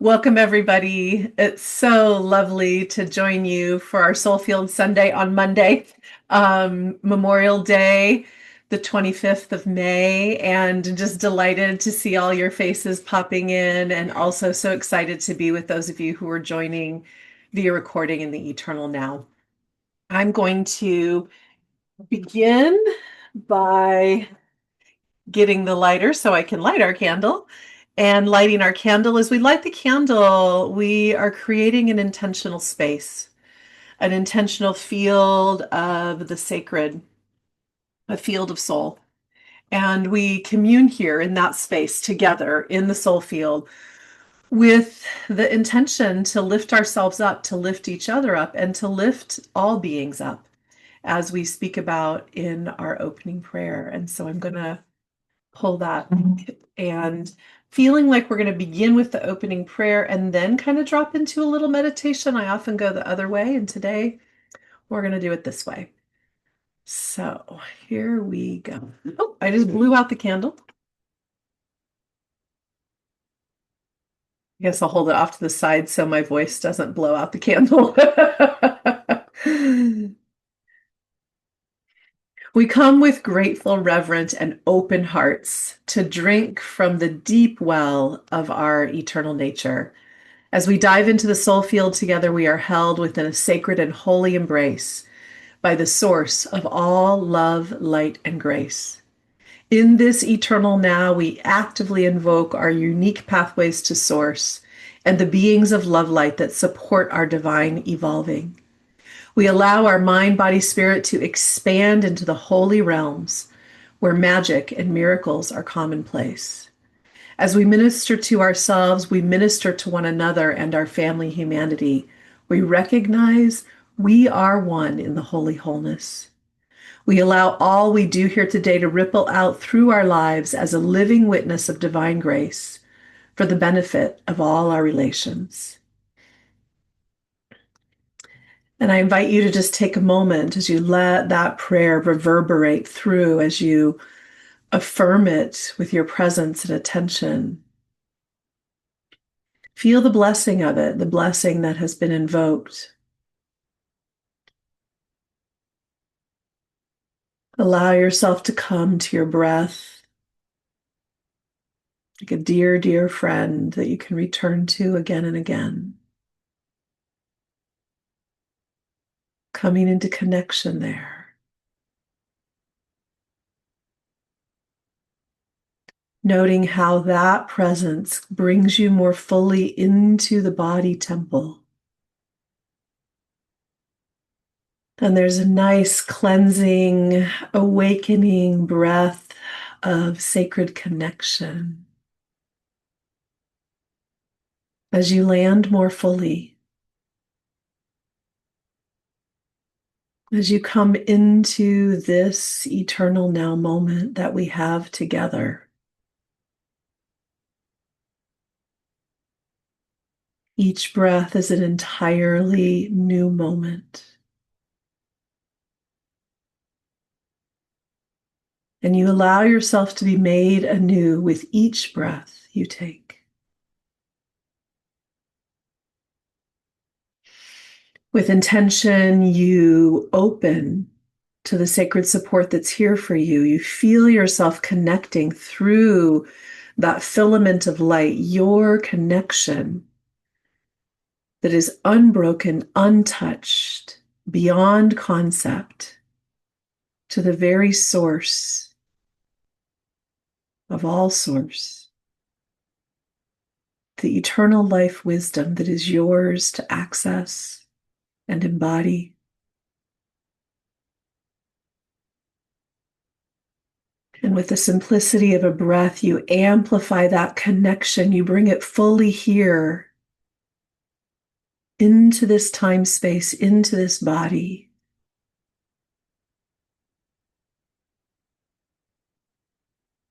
Welcome, everybody. It's so lovely to join you for our Soulfield Sunday on Monday, Memorial Day, the 25th of May, and just delighted to see all your faces popping in, and also so excited to be with those of you who are joining via recording in the Eternal Now. I'm going to begin by getting the lighter so I can light our candle. And lighting our candle, as we light the candle, we are creating an intentional space, an intentional field of the sacred, a field of soul. And we commune here in that space together in the soul field with the intention to lift ourselves up, to lift each other up, and to lift all beings up, as we speak about in our opening prayer. And so I'm going to pull that and feeling like we're going to begin with the opening prayer and then kind of drop into a little meditation. I often go the other way, and today we're going to do it this way. So here we go. Oh, I just blew out the candle. I guess I'll hold it off to the side so my voice doesn't blow out the candle. We come with grateful, reverent, and open hearts to drink from the deep well of our eternal nature. As we dive into the soul field together, we are held within a sacred and holy embrace by the source of all love, light, and grace. In this eternal now, we actively invoke our unique pathways to source and the beings of love light that support our divine evolving. We allow our mind, body, spirit to expand into the holy realms where magic and miracles are commonplace. As we minister to ourselves, we minister to one another and our family humanity. We recognize we are one in the holy wholeness. We allow all we do here today to ripple out through our lives as a living witness of divine grace for the benefit of all our relations. And I invite you to just take a moment as you let that prayer reverberate through, as you affirm it with your presence and attention. Feel the blessing of it, the blessing that has been invoked. Allow yourself to come to your breath like a dear, dear friend that you can return to again and again. Coming into connection there. Noting how that presence brings you more fully into the body temple. And there's a nice cleansing, awakening breath of sacred connection as you land more fully, as you come into this eternal now moment that we have together. Each breath is an entirely new moment. And you allow yourself to be made anew with each breath you take. With intention, you open to the sacred support that's here for you. You feel yourself connecting through that filament of light, your connection that is unbroken, untouched, beyond concept, to the very source of all source, the eternal life wisdom that is yours to access and embody. And with the simplicity of a breath, you amplify that connection. You bring it fully here into this time space, into this body.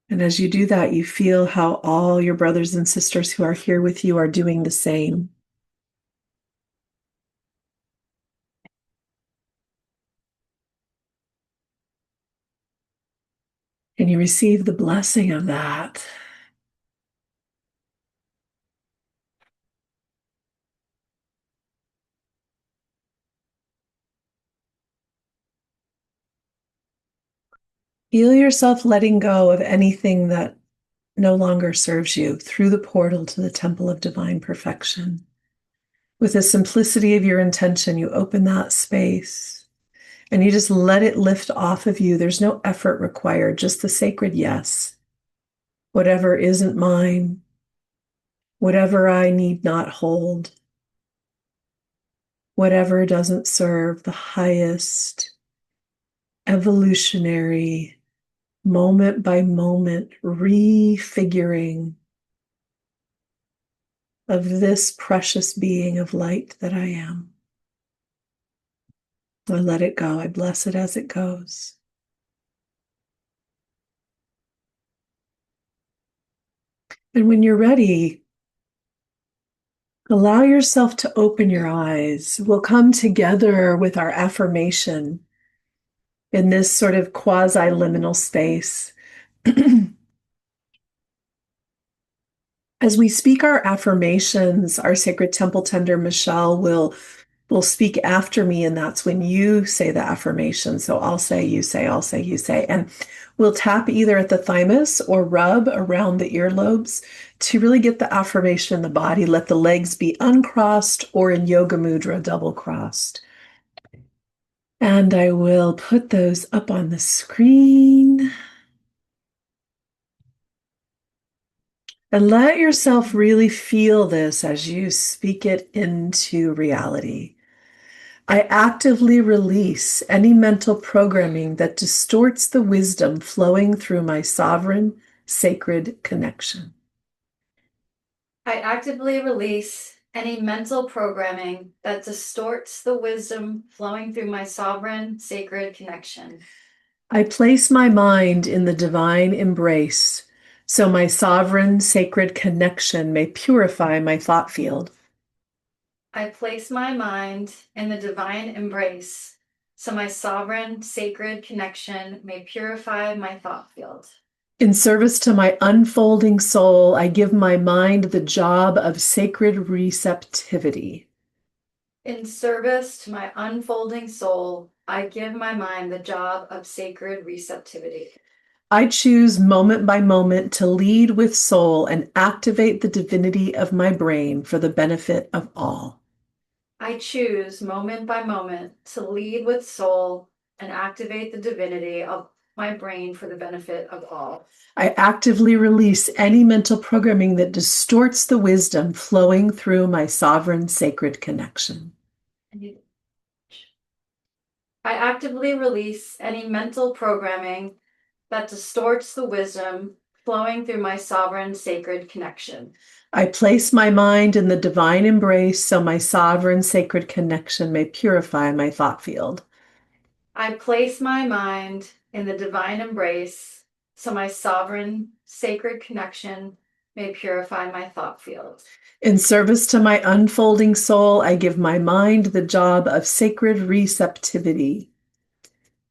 And as you do that, you feel how all your brothers and sisters who are here with you are doing the same. And you receive the blessing of that. Feel yourself letting go of anything that no longer serves you through the portal to the temple of divine perfection. With the simplicity of your intention, you open that space and you just let it lift off of you. There's no effort required, just the sacred yes. Whatever isn't mine, whatever I need not hold, whatever doesn't serve the highest evolutionary, moment by moment refiguring of this precious being of light that I am. I let it go. I bless it as it goes. And when you're ready, allow yourself to open your eyes. We'll come together with our affirmation in this sort of quasi-liminal space. As we speak our affirmations, our sacred temple tender, Michelle, will speak after me, and that's when you say the affirmation. So I'll say, you say, I'll say, you say. And we'll tap either at the thymus or rub around the earlobes to really get the affirmation in the body. Let the legs be uncrossed or in yoga mudra, double crossed. And I will put those up on the screen. And let yourself really feel this as you speak it into reality. I actively release any mental programming that distorts the wisdom flowing through my sovereign, sacred connection. I actively release any mental programming that distorts the wisdom flowing through my sovereign, sacred connection. I place my mind in the divine embrace so my sovereign, sacred connection may purify my thought field. I place my mind in the divine embrace so my sovereign, sacred connection may purify my thought field. In service to my unfolding soul, I give my mind the job of sacred receptivity. In service to my unfolding soul, I give my mind the job of sacred receptivity. I choose moment by moment to lead with soul and activate the divinity of my brain for the benefit of all. I choose moment by moment to lead with soul and activate the divinity of my brain for the benefit of all. I actively release any mental programming that distorts the wisdom flowing through my sovereign sacred connection. I actively release any mental programming that distorts the wisdom flowing through my sovereign sacred connection. I place my mind in the divine embrace so my sovereign sacred connection may purify my thought field. I place my mind in the divine embrace so my sovereign sacred connection may purify my thought field. In service to my unfolding soul, I give my mind the job of sacred receptivity.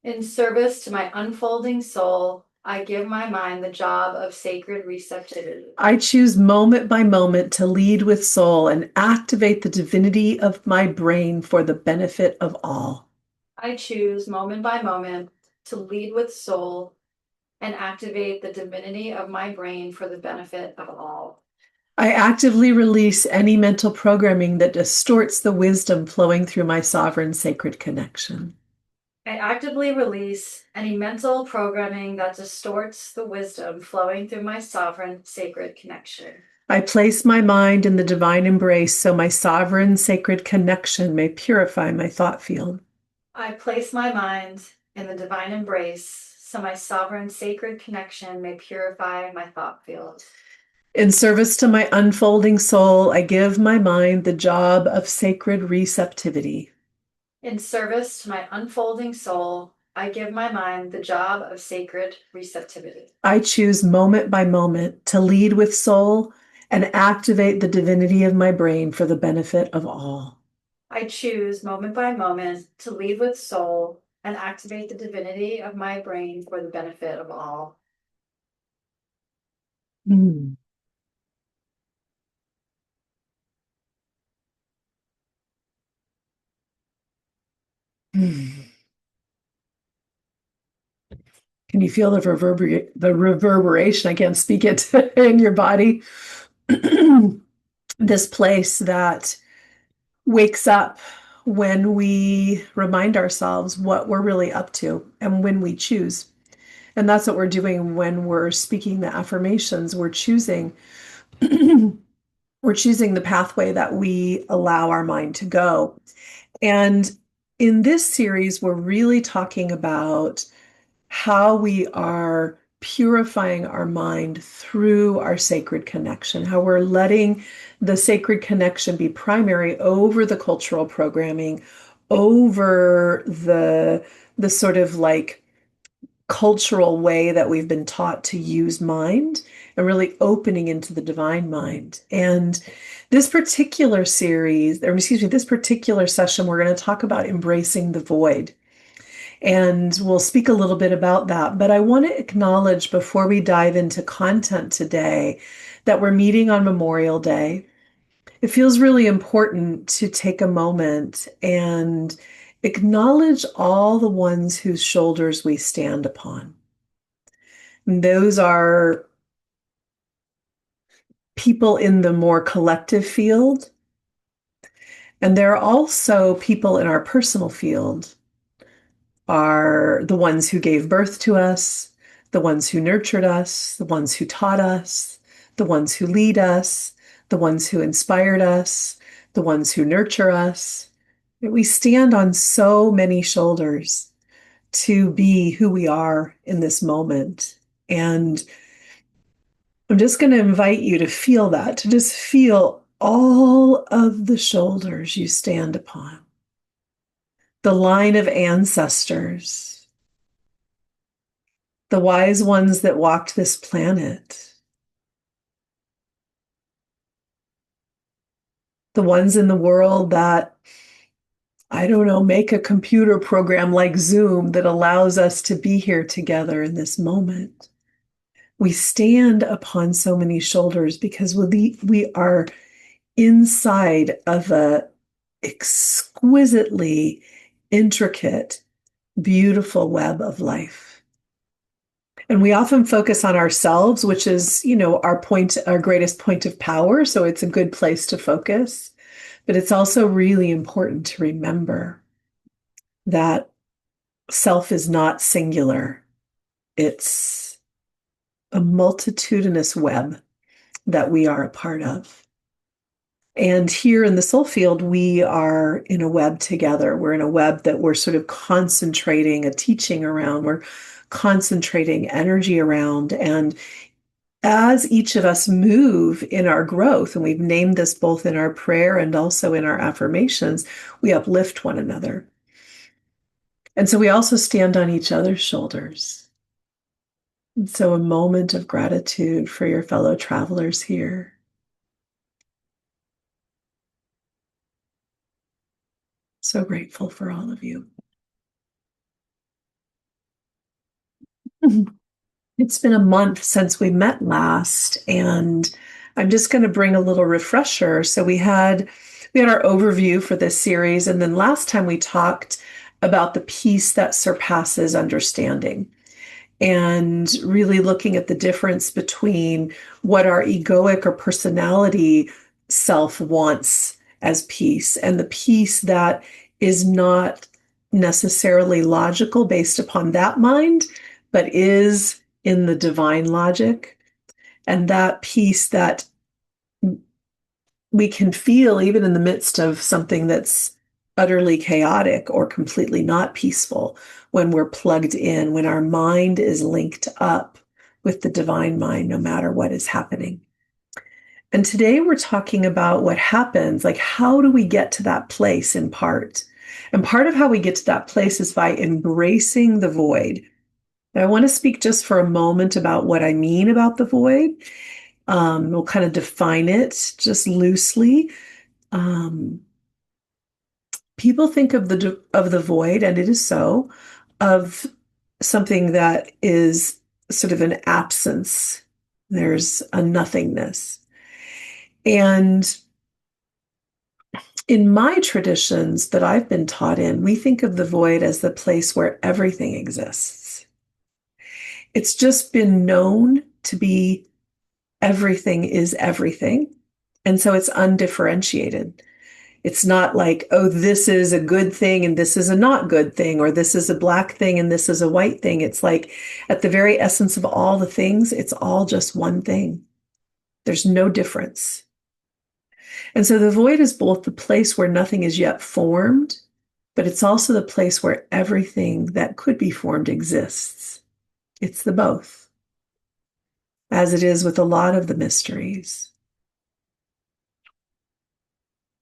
In service to my unfolding soul, I give my mind the job of sacred receptivity. I choose moment by moment to lead with soul and activate the divinity of my brain for the benefit of all. I choose moment by moment to lead with soul and activate the divinity of my brain for the benefit of all. I actively release any mental programming that distorts the wisdom flowing through my sovereign sacred connection. I actively release any mental programming that distorts the wisdom flowing through my sovereign sacred connection. I place my mind in the divine embrace so my sovereign sacred connection may purify my thought field. I place my mind in the divine embrace so my sovereign sacred connection may purify my thought field. In service to my unfolding soul, I give my mind the job of sacred receptivity. In service to my unfolding soul, I give my mind the job of sacred receptivity. I choose moment by moment to lead with soul and activate the divinity of my brain for the benefit of all. I choose moment by moment to lead with soul and activate the divinity of my brain for the benefit of all. Mm. Mm. Can you feel the reverberation? I can't speak it in your body. This place that wakes up when we remind ourselves what we're really up to and when we choose. And that's what we're doing when we're speaking the affirmations. We're choosing the pathway that we allow our mind to go. And in this series, we're really talking about how we are purifying our mind through our sacred connection, how we're letting the sacred connection be primary over the cultural programming, over the sort of like cultural way that we've been taught to use mind, and really opening into the divine mind. And this particular series, or excuse me, this particular session, we're going to talk about embracing the void. And we'll speak a little bit about that. But I want to acknowledge before we dive into content today that we're meeting on Memorial Day. It feels really important to take a moment and acknowledge all the ones whose shoulders we stand upon. And those are people in the more collective field, and there are also people in our personal field, are the ones who gave birth to us, the ones who nurtured us, the ones who taught us, the ones who lead us, the ones who inspired us, the ones who nurture us. We stand on so many shoulders to be who we are in this moment. And I'm just going to invite you to feel that, to just feel all of the shoulders you stand upon, the line of ancestors, the wise ones that walked this planet, the ones in the world that, I don't know, make a computer program like Zoom that allows us to be here together in this moment. We stand upon so many shoulders because we are inside of a exquisitely intricate, beautiful web of life. And we often focus on ourselves, which is, our greatest point of power. So it's a good place to focus. But it's also really important to remember that self is not singular. It's a multitudinous web that we are a part of. And here in the soul field, we are in a web together. We're in a web that we're sort of concentrating a teaching around. We're concentrating energy around. And as each of us move in our growth, and we've named this both in our prayer and also in our affirmations, we uplift one another. And so we also stand on each other's shoulders. And so a moment of gratitude for your fellow travelers here. So grateful for all of you. It's been a month since we met last, and I'm just going to bring a little refresher. So we had our overview for this series, and then last time we talked about the peace that surpasses understanding, and really looking at the difference between what our egoic or personality self wants as peace and the peace that is not necessarily logical based upon that mind, but is in the divine logic. And that peace that we can feel even in the midst of something that's utterly chaotic or completely not peaceful, when we're plugged in, when our mind is linked up with the divine mind, no matter what is happening. And today we're talking about what happens, like how do we get to that place in part? And part of how we get to that place is by embracing the void. And I want to speak just for a moment about what I mean about the void. We'll kind of define it just loosely. Um, People think of the void, and it is so, of something that is sort of an absence. There's a nothingness. And in my traditions that I've been taught in, we think of the void as the place where everything exists. It's just been known to be everything is everything. And so it's undifferentiated. It's not like, oh, this is a good thing and this is a not good thing, or this is a black thing and this is a white thing. It's like at the very essence of all the things, it's all just one thing. There's no difference. And so the void is both the place where nothing is yet formed, but it's also the place where everything that could be formed exists. It's the both, as it is with a lot of the mysteries.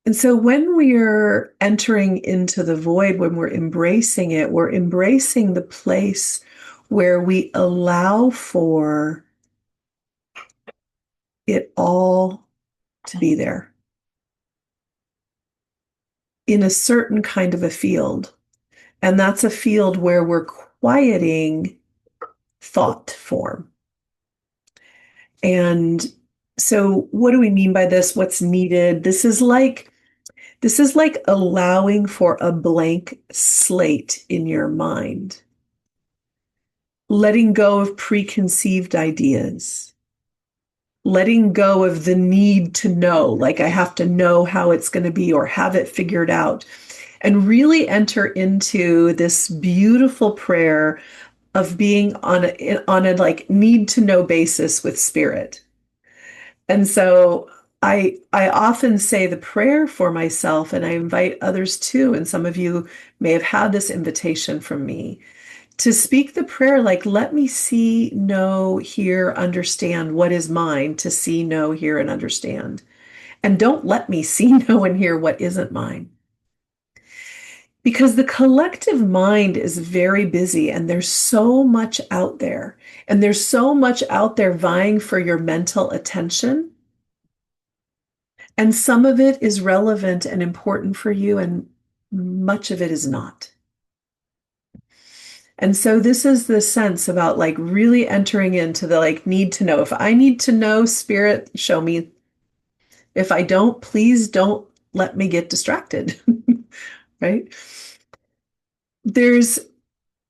And so when we're entering into the void, when we're embracing it, we're embracing the place where we allow for it all to be there in a certain kind of a field. And that's a field where we're quieting thought form. And so what do we mean by this? What's needed? This is like allowing for a blank slate in your mind, letting go of preconceived ideas, letting go of the need to know, like I have to know how it's going to be or have it figured out, and really enter into this beautiful prayer of being on a like need to know basis with spirit. And so I often say the prayer for myself, and I invite others too, and some of you may have had this invitation from me to speak the prayer like, let me see, know, hear, understand what is mine, to see, know, hear, and understand. And don't let me see, know, and hear what isn't mine. Because the collective mind is very busy and there's so much out there. And there's so much out there vying for your mental attention. And some of it is relevant and important for you, and much of it is not. And so this is the sense about like really entering into the like need to know. If I need to know, spirit, show me. If I don't, please don't let me get distracted. Right? There's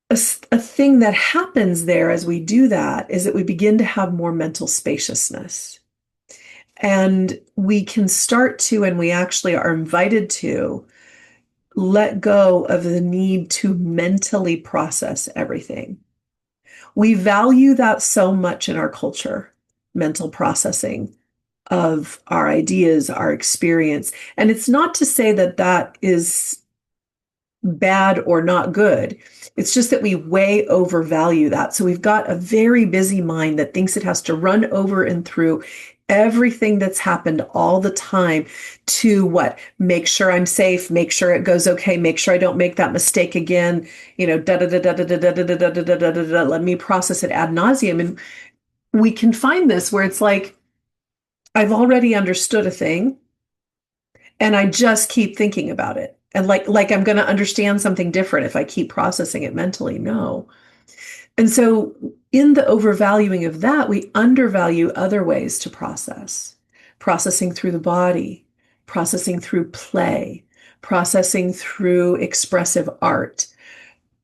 a thing that happens there as we do that is that we begin to have more mental spaciousness. And we can start to, and we actually are invited to, let go of the need to mentally process everything. We value that so much in our culture, mental processing of our ideas, our experience. And it's not to say that that is bad or not good. It's just that we way overvalue that. So we've got a very busy mind that thinks it has to run over and through everything that's happened all the time to what? Make sure I'm safe, make sure it goes okay, make sure I don't make that mistake again, da da da da da da da da da da da da da. Let me process it ad nauseum. And we can find this where it's like, I've already understood a thing and I just keep thinking about it. And like I'm going to understand something different if I keep processing it mentally. No. And so in the overvaluing of that, we undervalue other ways to process. Processing through the body, processing through play, processing through expressive art,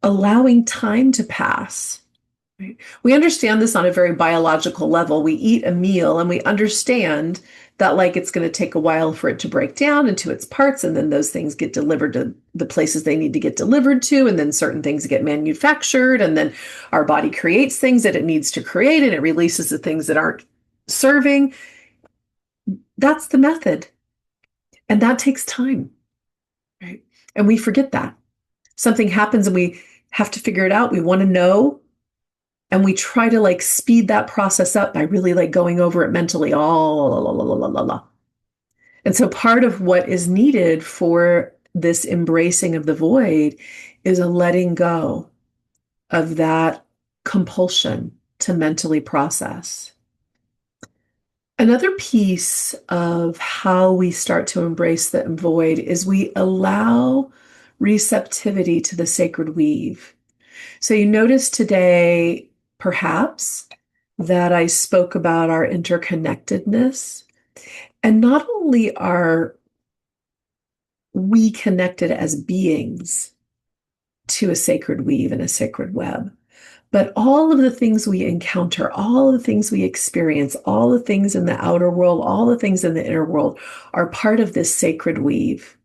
allowing time to pass. Right? We understand this on a very biological level. We eat a meal and we understand that like it's going to take a while for it to break down into its parts, and then those things get delivered to the places they need to get delivered to, and then certain things get manufactured, and then our body creates things that it needs to create, and it releases the things that aren't serving. That's the method, and that takes time, right? And we forget that. Something happens and we have to figure it out. We want to know. And we try to like speed that process up by really like going over it mentally. Oh, la, la, la, la, la, la. And so part of what is needed for this embracing of the void is a letting go of that compulsion to mentally process. Another piece of how we start to embrace the void is we allow receptivity to the sacred weave. So you notice today, perhaps, that I spoke about our interconnectedness. And not only are we connected as beings to a sacred weave and a sacred web, But all of the things we encounter, all of the things we experience, all the things in the outer world, all the things in the inner world are part of this sacred weave.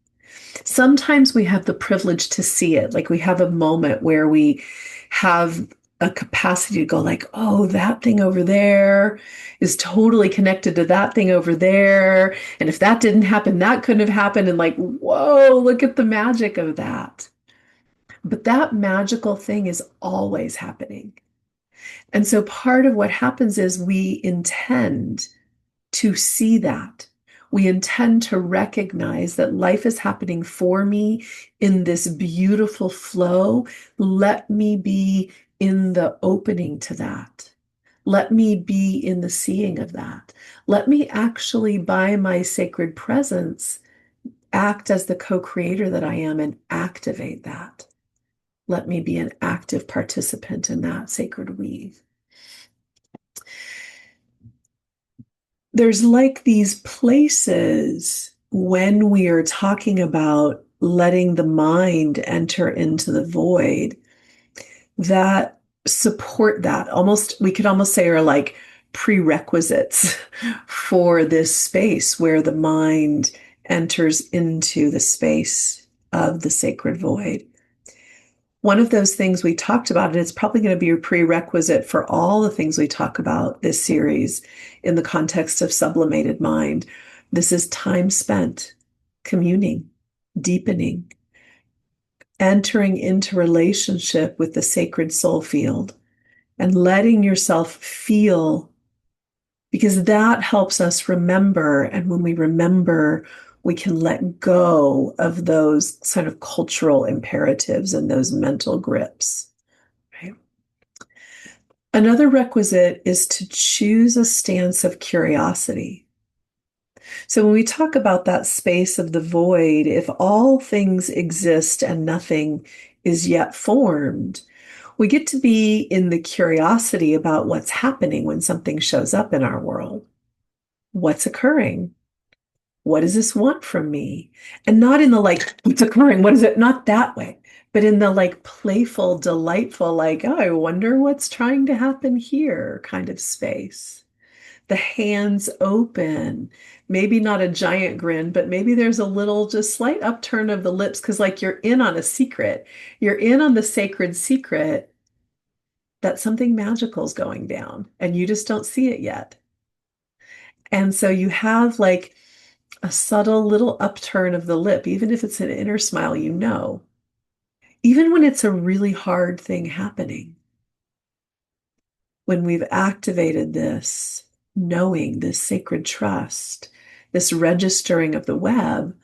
Sometimes we have the privilege to see it, like we have a moment where we have a capacity to go like, oh, that thing over there is totally connected to that thing over there. And if that didn't happen, that couldn't have happened. And like, whoa, look at the magic of that. But that magical thing is always happening. And so part of what happens is we intend to see that. We intend to recognize that life is happening for me in this beautiful flow. Let me be in the opening to that. Let me be in the seeing of that. Let me actually, by my sacred presence, act as the co-creator that I am and activate that. Let me be an active participant in that sacred weave. There's like these places when we are talking about letting the mind enter into the void that support that. Almost, we could almost say are like prerequisites for this space where the mind enters into the space of the sacred void. One of those things we talked about, and it's probably going to be a prerequisite for all the things we talk about this series in the context of sublimated mind. This is time spent communing, deepening, entering into relationship with the sacred soul field and letting yourself feel, because that helps us remember. And when we remember, we can let go of those sort of cultural imperatives and those mental grips. Right? Another requisite is to choose a stance of curiosity. So when we talk about that space of the void, if all things exist and nothing is yet formed, we get to be in the curiosity about what's happening when something shows up in our world. What's occurring? What does this want from me? And not in the like, what's occurring? What is it? Not that way, but in the like playful, delightful, like, oh, I wonder what's trying to happen here kind of space. The hands open, maybe not a giant grin, but maybe there's a little just slight upturn of the lips because like you're in on a secret. You're in on the sacred secret that something magical is going down and you just don't see it yet. And so you have like a subtle little upturn of the lip, even if it's an inner smile, you know, even when it's a really hard thing happening, when we've activated this knowing, this sacred trust, this registering of the web,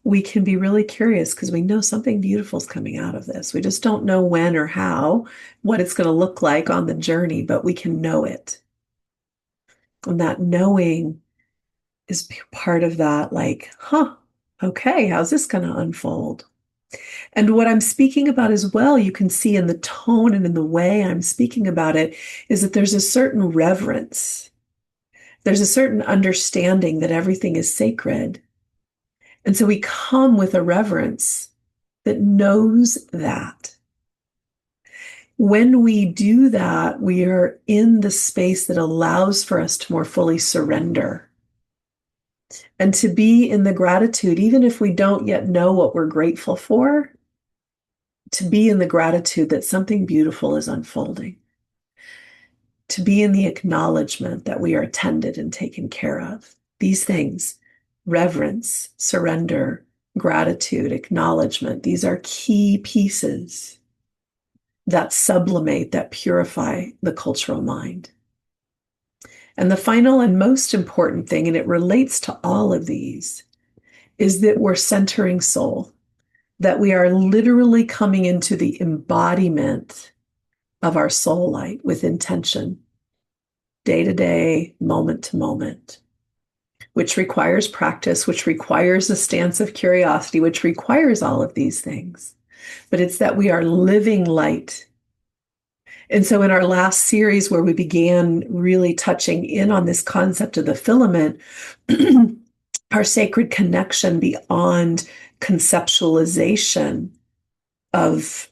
we can be really curious because we know something beautiful is coming out of this. We just don't know when or how, what it's going to look like on the journey, but we can know it. And that knowing is part of that, like, huh, okay, how's this going to unfold? And what I'm speaking about as well, you can see in the tone and in the way I'm speaking about it, is that there's a certain reverence. There's a certain understanding that everything is sacred. And so we come with a reverence that knows that. When we do that, we are in the space that allows for us to more fully surrender and to be in the gratitude, even if we don't yet know what we're grateful for, to be in the gratitude that something beautiful is unfolding, to be in the acknowledgement that we are attended and taken care of. These things, reverence, surrender, gratitude, acknowledgement, these are key pieces that sublimate, that purify the cultural mind. And the final and most important thing, and it relates to all of these, is that we're centering soul, that we are literally coming into the embodiment of our soul light with intention, day to day, moment to moment, which requires practice, which requires a stance of curiosity, which requires all of these things. But it's that we are living light. And so in our last series where we began really touching in on this concept of the filament, our sacred connection beyond conceptualization of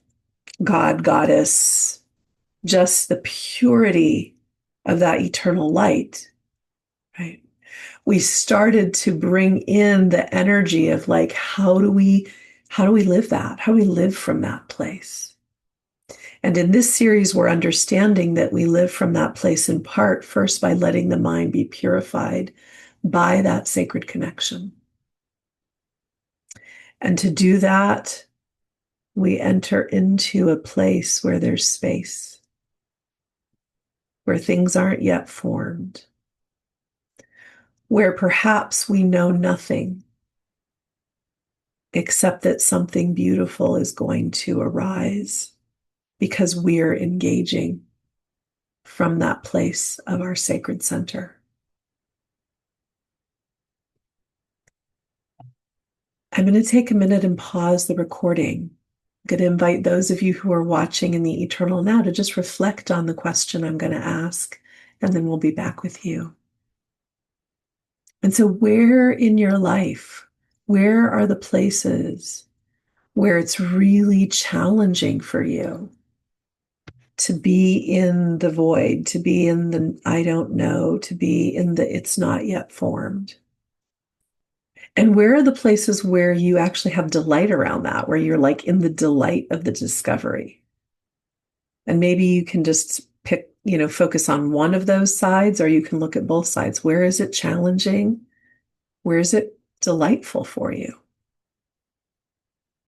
God, goddess, just the purity of that eternal light, right? We started to bring in the energy of like, how do we live that? How do we live from that place? And in this series, we're understanding that we live from that place in part, first by letting the mind be purified by that sacred connection. And to do that, we enter into a place where there's space, where things aren't yet formed, where perhaps we know nothing except that something beautiful is going to arise because we're engaging from that place of our sacred center. I'm going to take a minute and pause the recording. I'm going to invite those of you who are watching in the eternal now to just reflect on the question I'm going to ask, and then we'll be back with you. And so, where in your life, where are the places where it's really challenging for you to be in the void, to be in the I don't know, to be in the it's not yet formed? And where are the places where you actually have delight around that, where you're like in the delight of the discovery? And maybe you can just pick, focus on one of those sides, or you can look at both sides. Where is it challenging? Where is it delightful for you?